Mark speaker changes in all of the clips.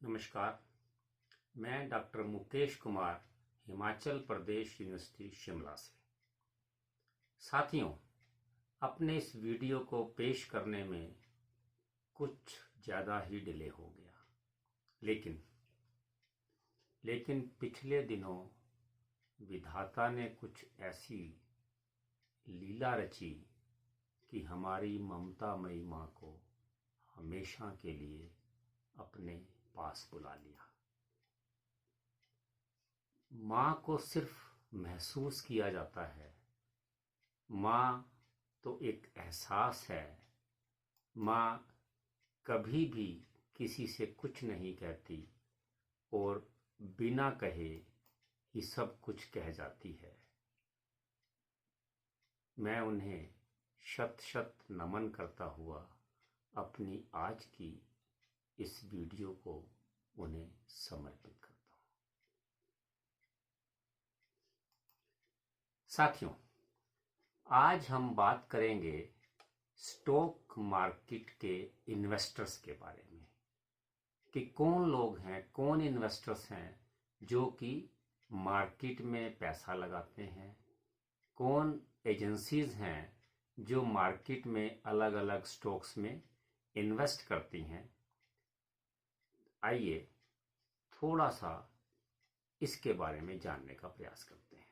Speaker 1: नमस्कार। मैं doctor Mukesh Kumar Himachal Pradesh university Shimla से। साथियों, अपने इस वीडियो को पेश करने में कुछ ज़्यादा ही डिले हो गया, लेकिन पिछले दिनों विधाता ने कुछ ऐसी लीला रची कि हमारी ममतामयी माँ को हमेशा के लिए अपने पास बुला लिया। माँ को सिर्फ महसूस किया जाता है, माँ तो एक एहसास है। माँ कभी भी किसी से कुछ नहीं कहती और बिना कहे ही सब कुछ कह जाती है। मैं उन्हें शत शत नमन करता हुआ अपनी आज की इस वीडियो को उन्हें समर्पित करता हूं। साथियों, आज हम बात करेंगे स्टॉक मार्केट के इन्वेस्टर्स के बारे में कि कौन लोग हैं, कौन इन्वेस्टर्स हैं जो कि मार्केट में पैसा लगाते हैं, कौन एजेंसीज हैं जो मार्केट में अलग अलग स्टॉक्स में इन्वेस्ट करती हैं। आइए थोड़ा सा इसके बारे में जानने का प्रयास करते हैं।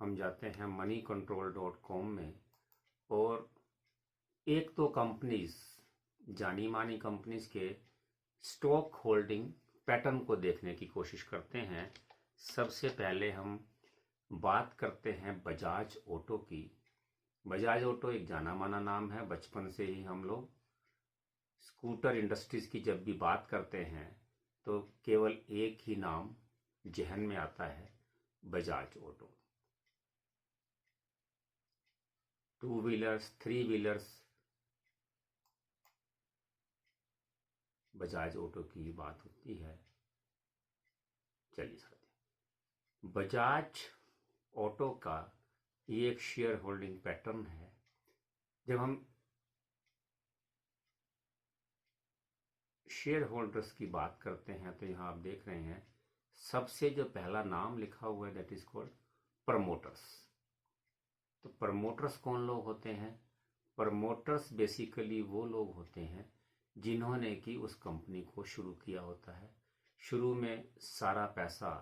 Speaker 1: हम जाते हैं moneycontrol.com में और एक तो कंपनीज, जानी मानी कंपनीज के स्टॉक होल्डिंग पैटर्न को देखने की कोशिश करते हैं। सबसे पहले हम बात करते हैं बजाज ऑटो की। बजाज ऑटो एक जाना माना नाम है। बचपन से ही हम लोग स्कूटर इंडस्ट्रीज की जब भी बात करते हैं तो केवल एक ही नाम जहन में आता है, Bajaj auto. Two wheelers, three wheelers, Bajaj auto की ही बात होती है। चलिए साथियों, बजाज ऑटो का ये एक शेयर होल्डिंग पैटर्न है। जब हम शेयर होल्डर्स की बात करते हैं तो यहाँ आप देख रहे हैं सबसे जो पहला नाम लिखा हुआ है दैट इज कॉल्ड प्रमोटर्स। तो प्रमोटर्स कौन लोग होते हैं? प्रमोटर्स बेसिकली वो लोग होते हैं जिन्होंने कि उस कंपनी को शुरू किया होता है। शुरू में सारा पैसा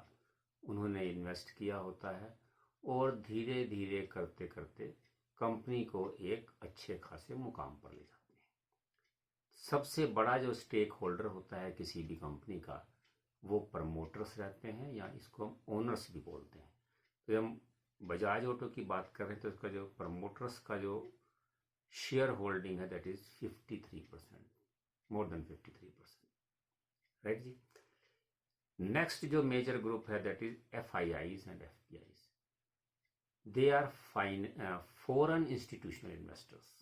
Speaker 1: उन्होंने इन्वेस्ट किया होता है और धीरे धीरे करते करते कंपनी को एक अच्छे खासे मुकाम पर ले जाते हैं। सबसे बड़ा जो स्टेक होल्डर होता है किसी भी कंपनी का, वो प्रमोटर्स रहते हैं, या इसको हम ओनर्स भी बोलते हैं। तो हम बजाज ऑटो की बात कर रहे हैं तो इसका जो प्रमोटर्स का जो शेयर होल्डिंग है that is 53%, more than 53%, right जी। नेक्स्ट जो मेजर ग्रुप है that is FIIs and FPIs। They are foreign institutional investors.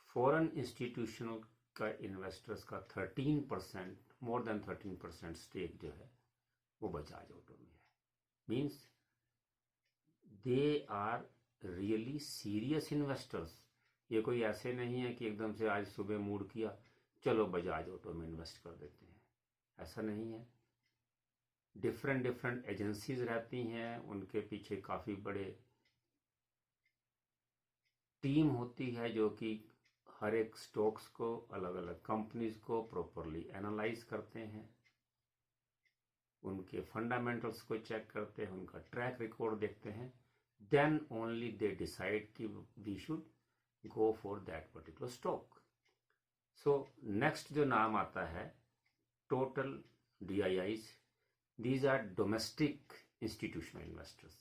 Speaker 1: Foreign institutional का इन्वेस्टर्स का 13%, मोर देन 13% स्टेक जो है वो बजाज ऑटो में है। Means they are really serious investors. ये कोई ऐसे नहीं है कि एकदम से आज सुबह मूड किया चलो बजाज ऑटो में इन्वेस्ट कर देते हैं, ऐसा नहीं है। डिफरेंट डिफरेंट एजेंसीज रहती हैं, उनके पीछे काफ़ी बड़े टीम होती है जो कि हर एक स्टॉक्स को, अलग अलग कंपनीज को प्रॉपरली एनालाइज करते हैं, उनके फंडामेंटल्स को चेक करते हैं, उनका ट्रैक रिकॉर्ड देखते हैं। देन ओनली दे डिसाइड कि we should go for that particular stock. So next जो नाम आता है total DIIs। These are domestic institutional investors.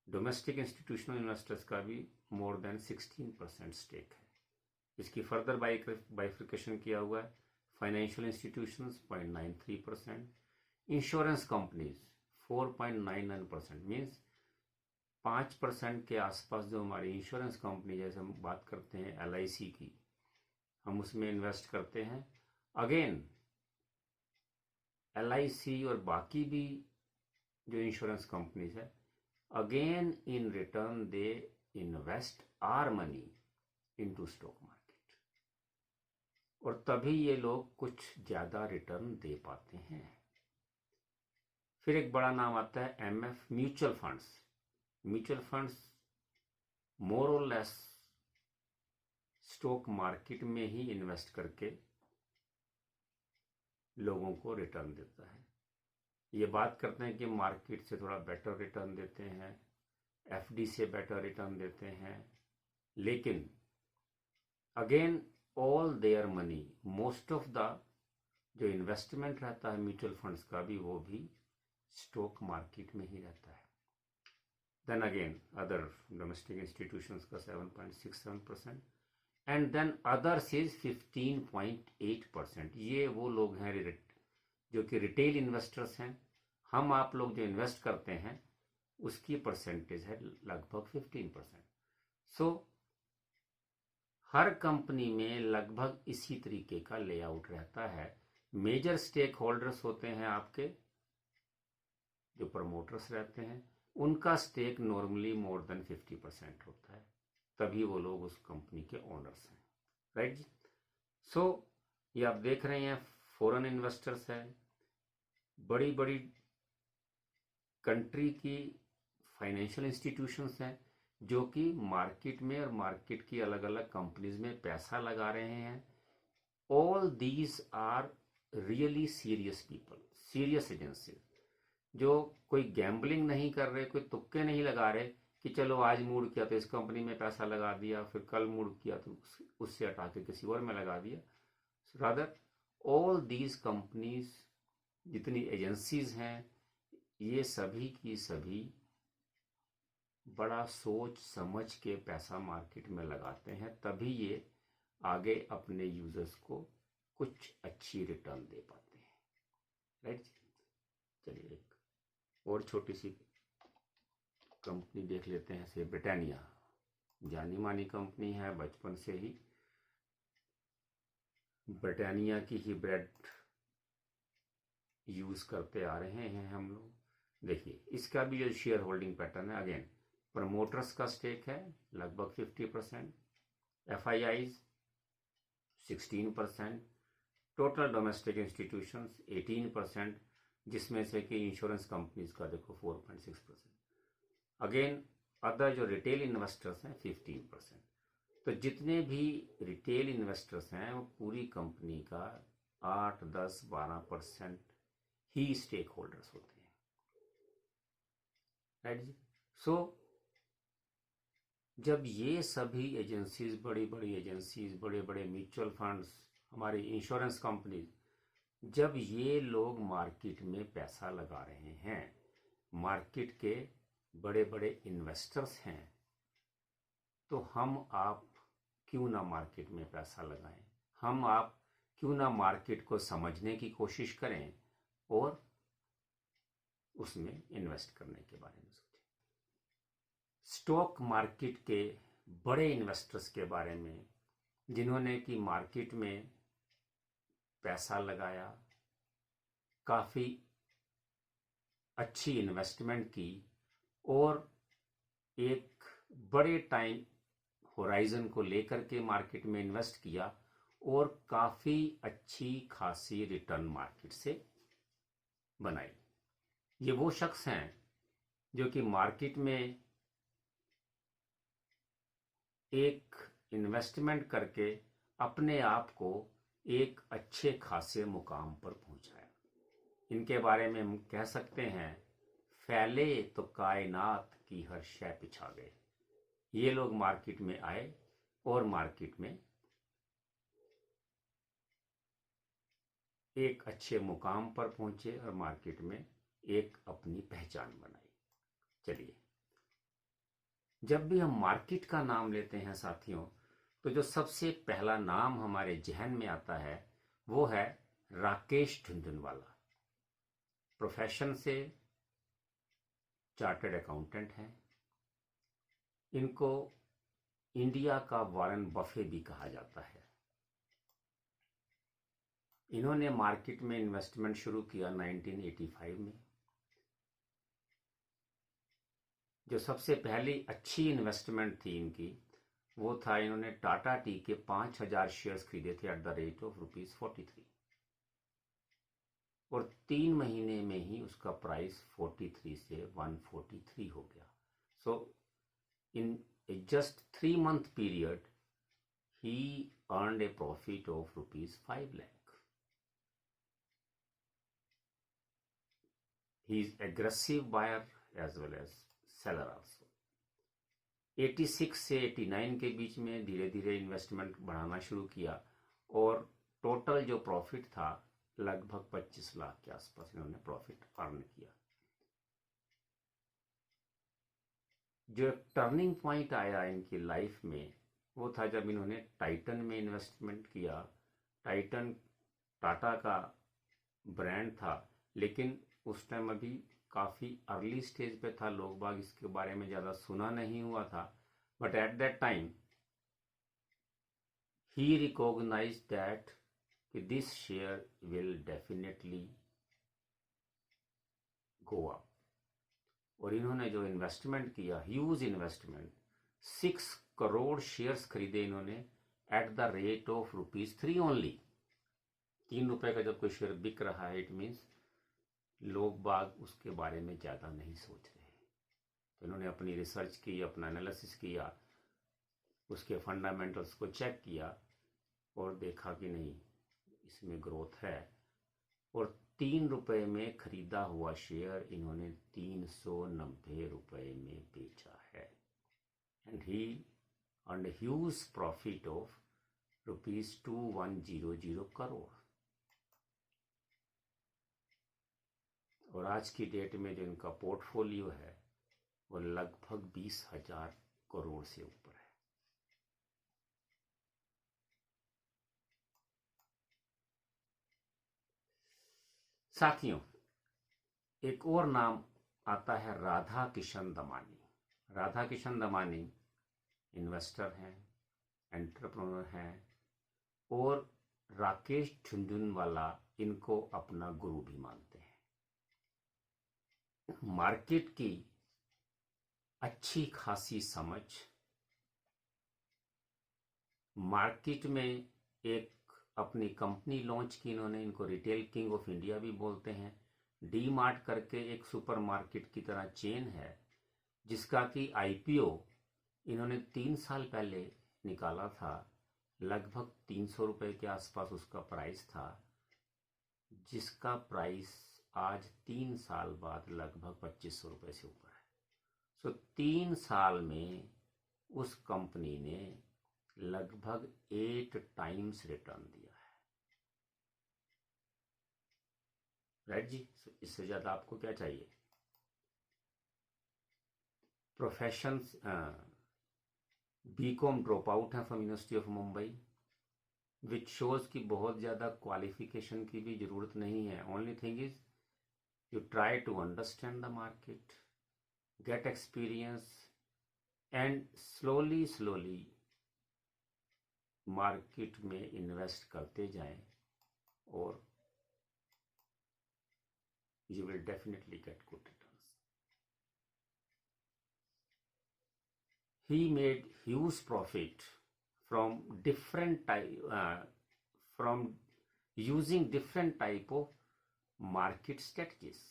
Speaker 1: Domestic institutional investors का भी मोर देन 16% स्टेक है। इसकी फर्दर बाइफिकेशन किया हुआ है। Financial institutions 0.93%, insurance companies 4.99%, means 5% के आसपास जो हमारी इंश्योरेंस कंपनी, जैसे हम बात करते हैं LIC की, हम उसमें इन्वेस्ट करते हैं। अगेन LIC और बाकी भी जो इंश्योरेंस कंपनीज है, again in return they invest our money into stock market. और तभी ये लोग कुछ ज़्यादा रिटर्न दे पाते हैं। फिर एक बड़ा नाम आता है MF, mutual funds. Mutual funds more or less stock market में ही इन्वेस्ट करके लोगों को रिटर्न देता है। ये बात करते हैं कि मार्केट से थोड़ा बेटर रिटर्न देते हैं, एफडी से बेटर रिटर्न देते हैं, लेकिन again all their money, most of the जो इन्वेस्टमेंट रहता है म्यूचुअल फंड्स का भी, वो भी स्टॉक मार्केट में ही रहता है। Then again other domestic institutions का 7.67% एंड देन अदर्स इज 15.8%। ये वो लोग हैं जो कि रिटेल इन्वेस्टर्स हैं। हम आप लोग जो इन्वेस्ट करते हैं उसकी परसेंटेज है लगभग 15%। सो हर कंपनी में लगभग इसी तरीके का लेआउट रहता है। मेजर स्टेक होल्डर्स होते हैं आपके जो प्रमोटर्स रहते हैं, उनका स्टेक नॉर्मली मोर देन 50% होता है, तभी वो लोग उस कंपनी के ओनर्स हैं, राइट जी। सो ये आप देख रहे हैं फॉरेन इन्वेस्टर्स है, बड़ी बड़ी कंट्री की फाइनेंशियल इंस्टीट्यूशंस हैं जो कि मार्केट में और मार्केट की अलग अलग कंपनीज में पैसा लगा रहे हैं। All these are really serious people, serious agency, जो कोई गैम्बलिंग नहीं कर रहे, कोई तुक्के नहीं लगा रहे कि चलो आज मूड किया तो इस कंपनी में पैसा लगा दिया, फिर कल मूड किया तो उससे हटा के किसी और में लगा दिया। रादर ऑल दीज कंपनीज, जितनी एजेंसीज हैं, ये सभी की सभी बड़ा सोच समझ के पैसा मार्केट में लगाते हैं, तभी ये आगे अपने यूजर्स को कुछ अच्छी रिटर्न दे पाते हैं, राइट। चलिए एक और छोटी सी कंपनी देख लेते हैं, से ब्रिटानिया। जानी मानी कंपनी है, बचपन से ही ब्रिटानिया की ही ब्रेड यूज करते आ रहे हैं हम लोग। देखिए इसका भी जो शेयर होल्डिंग पैटर्न है, अगेन प्रमोटर्स का स्टेक है लगभग 50%, एफआईआईज 16%, टोटल डोमेस्टिक इंस्टीट्यूशंस 18%, जिसमें से कि इंश्योरेंस कंपनीज का देखो 4.6%, अगेन अदर जो रिटेल इन्वेस्टर्स हैं 15%। तो जितने भी रिटेल इन्वेस्टर्स हैं वो पूरी कंपनी का 8, 10, 12% ही स्टेक होल्डर्स होते हैं, राइट जी। सो जब ये सभी एजेंसीज, बड़ी बड़ी एजेंसीज, बड़े बड़े म्यूचुअल फंड्स, हमारी इंश्योरेंस कंपनीज, जब ये लोग मार्केट में पैसा लगा रहे हैं, मार्केट के बड़े बड़े इन्वेस्टर्स हैं, तो हम आप क्यों ना मार्केट में पैसा लगाएं, हम आप क्यों ना मार्केट को समझने की कोशिश करें और उसमें इन्वेस्ट करने के बारे में सोचें। स्टॉक मार्केट के बड़े इन्वेस्टर्स के बारे में, जिन्होंने कि मार्केट में पैसा लगाया, काफ़ी अच्छी इन्वेस्टमेंट की और एक बड़े टाइम होराइजन को लेकर के मार्केट में इन्वेस्ट किया और काफ़ी अच्छी खासी रिटर्न मार्केट से बनाई। ये वो शख्स हैं जो कि मार्केट में एक इन्वेस्टमेंट करके अपने आप को एक अच्छे खासे मुकाम पर पहुंचाया। इनके बारे में हम कह सकते हैं, फैले तो कायनात की हर शय पिछा गए। ये लोग मार्केट में आए और मार्केट में एक अच्छे मुकाम पर पहुंचे और मार्केट में एक अपनी पहचान बनाई। चलिए, जब भी हम मार्केट का नाम लेते हैं साथियों, तो जो सबसे पहला नाम हमारे जहन में आता है वो है राकेश झुनझुनवाला। प्रोफेशन से चार्टर्ड अकाउंटेंट हैं। इनको इंडिया का वॉरेन बफे भी कहा जाता है। इन्होंने मार्केट में इन्वेस्टमेंट शुरू किया 1985 में। जो सबसे पहली अच्छी इन्वेस्टमेंट थी इनकी, वो था, इन्होंने टाटा टी के 5,000 शेयर्स खरीदे थे एट द रेट ऑफ ₹43 और 3 महीने में ही उसका प्राइस 43 से 143 हो गया। So in just 3-month period he earned a profit of ₹5 lakh. He is aggressive buyer as well as seller also. 86 से 89 के बीच में धीरे धीरे इन्वेस्टमेंट बढ़ाना शुरू किया और टोटल जो प्रॉफिट था लगभग 25 लाख के आसपास इन्होंने प्रॉफिट अर्न किया। जो एक टर्निंग पॉइंट आया इनकी लाइफ में वो था जब इन्होंने टाइटन में इन्वेस्टमेंट किया। टाइटन टाटा का ब्रांड था, लेकिन उस टाइम अभी काफ़ी अर्ली स्टेज पे था, लोग बाग इसके बारे में ज़्यादा सुना नहीं हुआ था। But at that time he recognize that कि this share will definitely go up. और इन्होंने जो इन्वेस्टमेंट किया, ह्यूज इन्वेस्टमेंट, 6 करोड़ शेयर्स खरीदे इन्होंने eight the rate of ₹3 only. ₹3 का जब कोई शेयर बिक रहा है, इट मीन्स लोग बाग उसके बारे में ज़्यादा नहीं सोच रहे। तो इन्होंने अपनी रिसर्च की, अपना एनालिसिस किया, उसके फंडामेंटल्स को चेक किया और देखा कि नहीं, इसमें ग्रोथ है। और ₹3 में खरीदा हुआ शेयर इन्होंने ₹390 में बेचा है and he earned a huge profit of ₹2100 crore. और आज की डेट में जो इनका पोर्टफोलियो है वो लगभग 20,000 करोड़ से ऊपर है। साथियों, एक और नाम आता है राधा किशन दमानी। राधा किशन दमानी इन्वेस्टर हैं, एंटरप्रेन्योर हैं और राकेश झुनझुनवाला इनको अपना गुरु भी मानते हैं। मार्केट की अच्छी खासी समझ, मार्केट में एक अपनी कंपनी लॉन्च की इन्होंने, इनको रिटेल किंग ऑफ इंडिया भी बोलते हैं। डी मार्ट करके एक सुपरमार्केट की तरह चेन है जिसका कि आईपीओ इन्होंने 3 साल पहले निकाला था। लगभग ₹300 के आसपास उसका प्राइस था, जिसका प्राइस आज 3 साल बाद लगभग ₹2500 से ऊपर है। सो 3 साल में उस कंपनी ने लगभग 8 टाइम्स रिटर्न दिया है। राइट जी, इससे ज़्यादा आपको क्या चाहिए? प्रोफेशन बीकॉम ड्रॉप आउट है from university of Mumbai, which shows कि बहुत ज़्यादा क्वालिफिकेशन की भी ज़रूरत नहीं है। Only thing is you try to understand the market, get experience and slowly market में इन्वेस्ट करते जाएं और you will definitely get good returns. He made huge profit from from using different type of market strategies.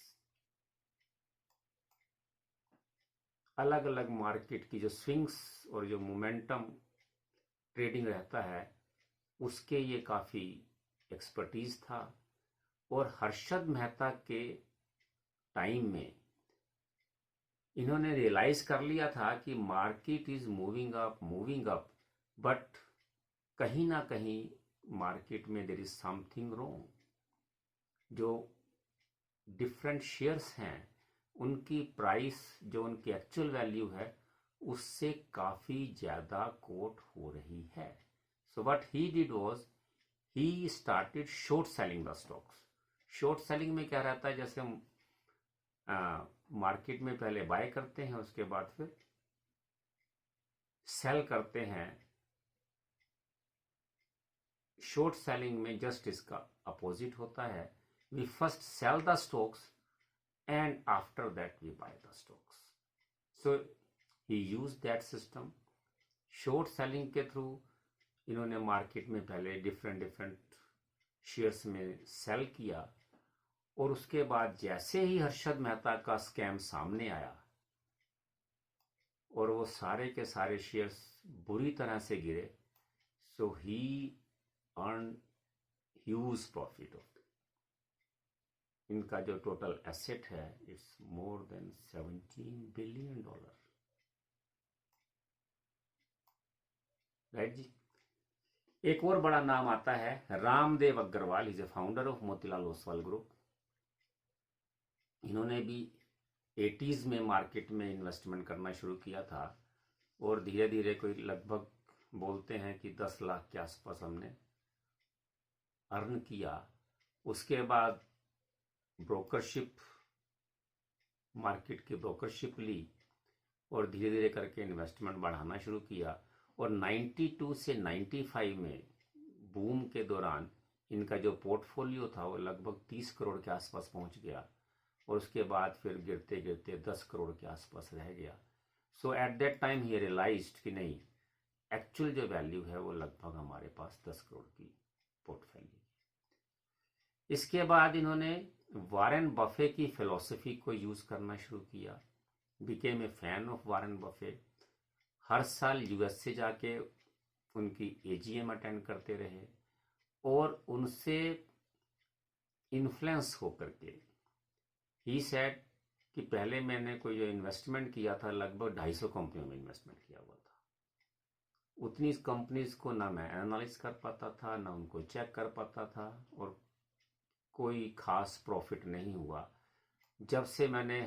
Speaker 1: अलग अलग market की जो swings और जो मोमेंटम ट्रेडिंग रहता है उसके ये काफ़ी एक्सपर्टीज था। और हर्षद मेहता के टाइम में इन्होंने रियलाइज कर लिया था कि market is moving up, but कहीं ना कहीं मार्केट में देयर इज समथिंग रॉन्ग। जो डिफरेंट शेयर्स हैं उनकी प्राइस जो उनकी एक्चुअल वैल्यू है उससे काफ़ी ज़्यादा कोट हो रही है। So what he did was he started short selling the stocks. Short selling में क्या रहता है, जैसे हम मार्केट में पहले बाय करते हैं उसके बाद फिर सेल करते हैं। शॉर्ट सेलिंग में जस्ट इसका अपोजिट होता है, we first sell the stocks and after that we buy the stocks. So he used that system short selling के थ्रू इन्होंने मार्केट में पहले डिफरेंट शेयर्स में सेल किया, और उसके बाद जैसे ही हर्षद मेहता का स्कैम सामने आया और वो सारे के सारे शेयर्स बुरी तरह से गिरे, so he earn huge profit of. इनका जो टोटल एसेट है it's more than $17 billion, right जी। एक और बड़ा नाम आता है Ramdev Agrawal, is a founder of Motilal Oswal group. इन्होंने भी 80s में मार्केट में इन्वेस्टमेंट करना शुरू किया था, और धीरे धीरे कोई लगभग बोलते हैं कि 10 लाख के आसपास हमने अर्न किया। उसके बाद ब्रोकरशिप, मार्केट की ब्रोकरशिप ली, और धीरे धीरे करके इन्वेस्टमेंट बढ़ाना शुरू किया, और 92 से 95 में बूम के दौरान इनका जो पोर्टफोलियो था वो लगभग 30 करोड़ के आसपास पहुंच गया, और उसके बाद फिर गिरते गिरते 10 करोड़ के आसपास रह गया। So at that time he realized कि नहीं, एक्चुअल जो वैल्यू है वो लगभग हमारे पास 10 करोड़ की पोर्टफोलियो। इसके बाद इन्होंने वॉरेन बफे की फिलॉसफी को यूज करना शुरू किया, became a fan of Warren Buffett. हर साल यूएस से जाके उनकी एजीएम अटेंड करते रहे, और उनसे इन्फ्लुएंस होकर के ही सेड कि पहले मैंने कोई जो इन्वेस्टमेंट किया था लगभग 250 कंपनियों में इन्वेस्टमेंट किया हुआ था। उतनी कंपनीज को ना मैं एनालाइज कर पाता था, ना उनको चेक कर पाता था, और कोई खास प्रॉफिट नहीं हुआ। जब से मैंने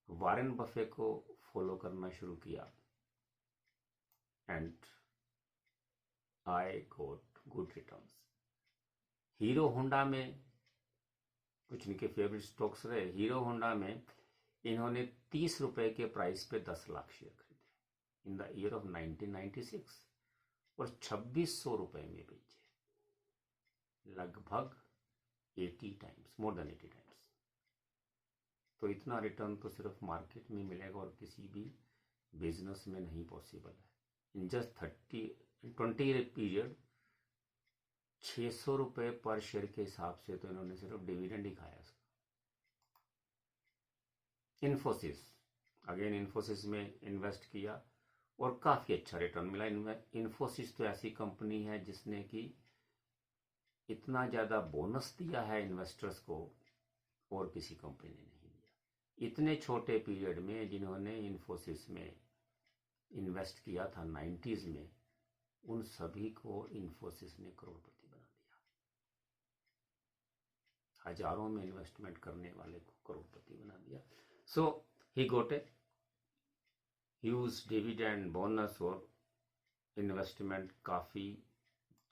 Speaker 1: वॉरेन बफे को फॉलो करना शुरू किया, and I got good returns. Hero Honda में कुछ इनके फेवरेट स्टॉक्स रहे। हीरो होंडा में इन्होंने 30 रुपए के प्राइस पे 10 लाख शेयर खरीदे इन द ईयर ऑफ 1996, और 2600 रुपए में बेचे, लगभग 80 टाइम्स, मोर देन 80 टाइम्स। तो इतना रिटर्न तो सिर्फ मार्केट में मिलेगा और किसी भी बिजनेस में नहीं पॉसिबल है। इन जस्ट 20 ईयर पीरियड 600 रुपए पर शेयर के हिसाब से तो इन्होंने सिर्फ डिविडेंड ही खाया। इन्फोसिस, अगेन इन्फोसिस में इन्वेस्ट किया और काफ़ी अच्छा रिटर्न मिला। इन्फोसिस तो ऐसी कंपनी है जिसने कि इतना ज़्यादा बोनस दिया है इन्वेस्टर्स को और किसी कंपनी ने नहीं दिया। इतने छोटे पीरियड में जिन्होंने इन्फोसिस में इन्वेस्ट किया था 90s में, उन सभी को इन्फोसिस ने करोड़पति बना दिया। हजारों में इन्वेस्टमेंट करने वाले को करोड़पति बना दिया। So he got a huge dividend, bonus, और इन्वेस्टमेंट काफ़ी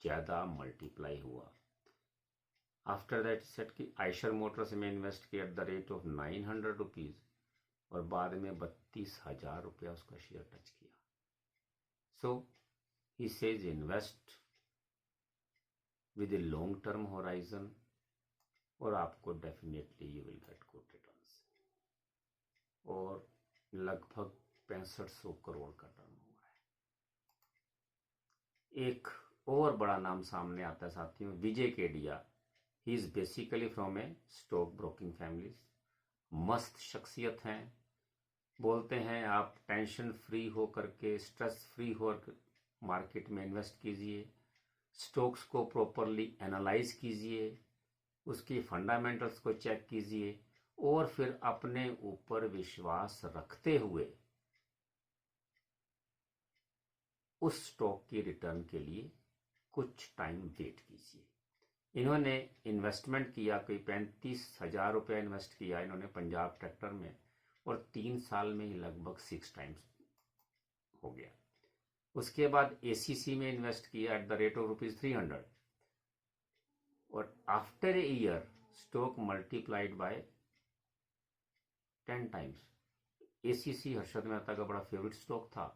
Speaker 1: ज़्यादा मल्टीप्लाई हुआ। आफ्टर दैट सेट कि आयशर मोटर्स में इन्वेस्ट किया at the rate of 900 rupees, और बाद में 32,000 रुपया उसका शेयर टच किया। So he says invest with a long term horizon, और आपको definitely you will get good returns. और लगभग 6500 करोड़ का टर्न हुआ है। एक और बड़ा नाम सामने आता है साथियों, Vijay Kedia. He is basically from a stock broking families. मस्त शख्सियत हैं। बोलते हैं आप टेंशन फ्री हो करके, स्ट्रेस फ्री हो मार्केट में इन्वेस्ट कीजिए, स्टॉक्स को प्रॉपरली एनालाइज कीजिए, उसकी फंडामेंटल्स को चेक कीजिए, और फिर अपने ऊपर विश्वास रखते हुए उस स्टॉक की रिटर्न के लिए कुछ टाइम वेट कीजिए। इन्होंने इन्वेस्टमेंट किया, कोई 35,000 रुपया इन्वेस्ट किया इन्होंने पंजाब ट्रैक्टर में, और 3 साल में ही लगभग 6 टाइम्स हो गया। उसके बाद एसीसी में इन्वेस्ट किया एट द रेट ऑफ ₹300, और after a year stock multiplied by 10 times. ACC Harshad Mehta का बड़ा फेवरेट स्टॉक था,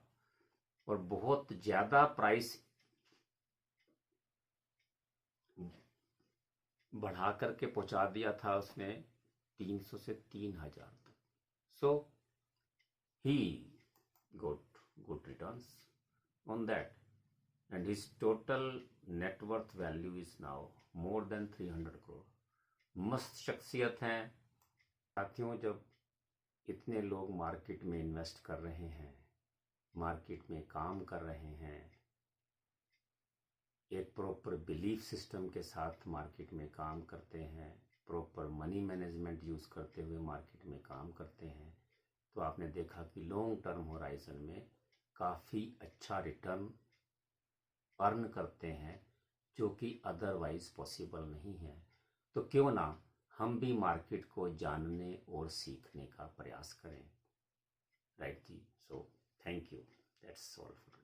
Speaker 1: और बहुत ज्यादा प्राइस बढ़ा करके पहुंचा दिया था उसने 300 से 3,000 तक। So he got good returns. on that, and his total net worth value is now more than 300 crore. मस्त शख्सियत हैं साथियों। जब इतने लोग मार्केट में इन्वेस्ट कर रहे हैं, मार्केट में काम कर रहे हैं, एक प्रॉपर बिलीफ सिस्टम के साथ मार्केट में काम करते हैं, प्रॉपर मनी मैनेजमेंट यूज़ करते हुए मार्केट में काम करते हैं, तो आपने देखा कि लॉन्ग टर्म होराइजन में काफ़ी अच्छा रिटर्न अर्न करते हैं, जो कि अदरवाइज पॉसिबल नहीं है। तो क्यों ना हम भी मार्केट को जानने और सीखने का प्रयास करें। राइट जी। So thank you, that's all for